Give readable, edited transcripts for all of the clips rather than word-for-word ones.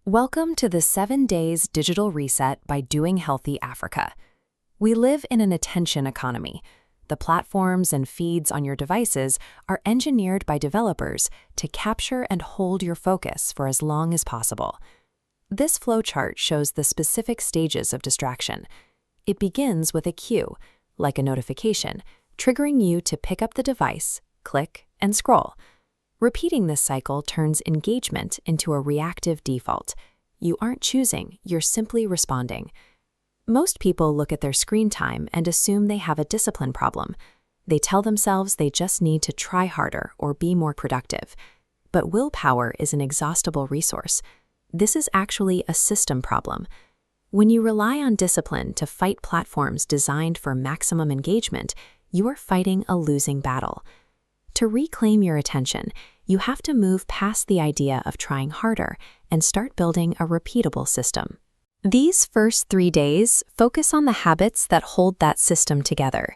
Welcome to the 7 Days Digital Reset by Doing Healthy Africa. We live in an attention economy. The platforms and feeds on your devices are engineered by developers to capture and hold your focus for as long as possible. This flowchart shows the specific stages of distraction. It begins with a cue, like a notification, triggering you to pick up the device, click, and scroll. Repeating this cycle turns engagement into a reactive default. You aren't choosing, you're simply responding. Most people look at their screen time and assume they have a discipline problem. They tell themselves they just need to try harder or be more productive. But willpower is an exhaustible resource. This is actually a system problem. When you rely on discipline to fight platforms designed for maximum engagement, you are fighting a losing battle. To reclaim your attention, you have to move past the idea of trying harder and start building a repeatable system. These first 3 days focus on the habits that hold that system together.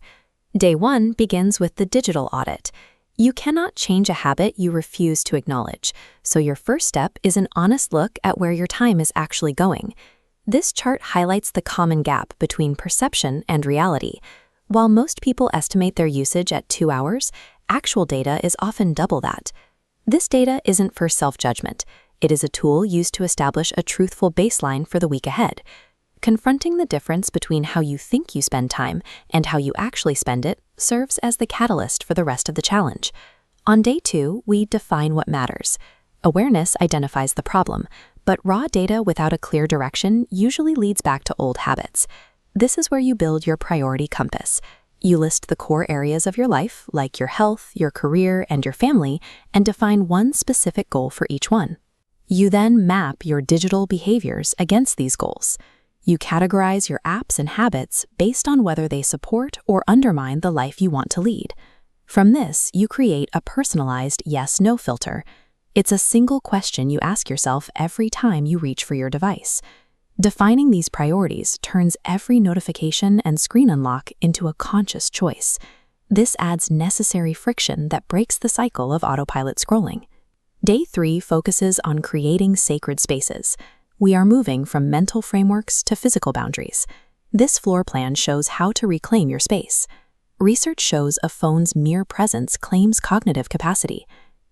Day 1 begins with the digital audit. You cannot change a habit you refuse to acknowledge, so your first step is an honest look at where your time is actually going. This chart highlights the common gap between perception and reality. While most people estimate their usage at 2 hours, actual data is often double that. This data isn't for self-judgment. It is a tool used to establish a truthful baseline for the week ahead. Confronting the difference between how you think you spend time and how you actually spend it serves as the catalyst for the rest of the challenge. On day 2, we define what matters. Awareness identifies the problem, but raw data without a clear direction usually leads back to old habits. This is where you build your priority compass. You list the core areas of your life, like your health, your career, and your family, and define one specific goal for each one. You then map your digital behaviors against these goals. You categorize your apps and habits based on whether they support or undermine the life you want to lead. From this, you create a personalized yes-no filter. It's a single question you ask yourself every time you reach for your device. Defining these priorities turns every notification and screen unlock into a conscious choice. This adds necessary friction that breaks the cycle of autopilot scrolling. Day 3 focuses on creating sacred spaces. We are moving from mental frameworks to physical boundaries. This floor plan shows how to reclaim your space. Research shows a phone's mere presence claims cognitive capacity.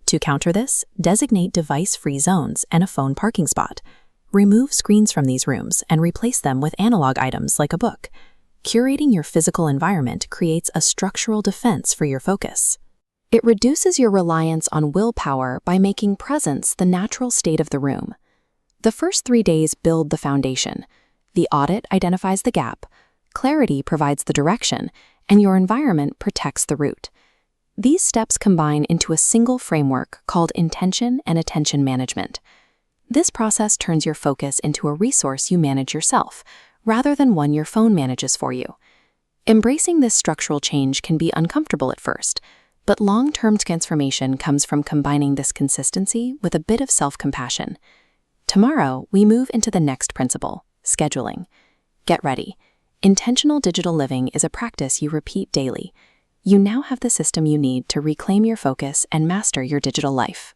To counter this, designate device-free zones and a phone parking spot. Remove screens from these rooms and replace them with analog items like a book. Curating your physical environment creates a structural defense for your focus. It reduces your reliance on willpower by making presence the natural state of the room. The first 3 days build the foundation. The audit identifies the gap, clarity provides the direction, and your environment protects the root. These steps combine into a single framework called intention and attention management. This process turns your focus into a resource you manage yourself, rather than one your phone manages for you. Embracing this structural change can be uncomfortable at first, but long-term transformation comes from combining this consistency with a bit of self-compassion. Tomorrow, we move into the next principle, scheduling. Get ready. Intentional digital living is a practice you repeat daily. You now have the system you need to reclaim your focus and master your digital life.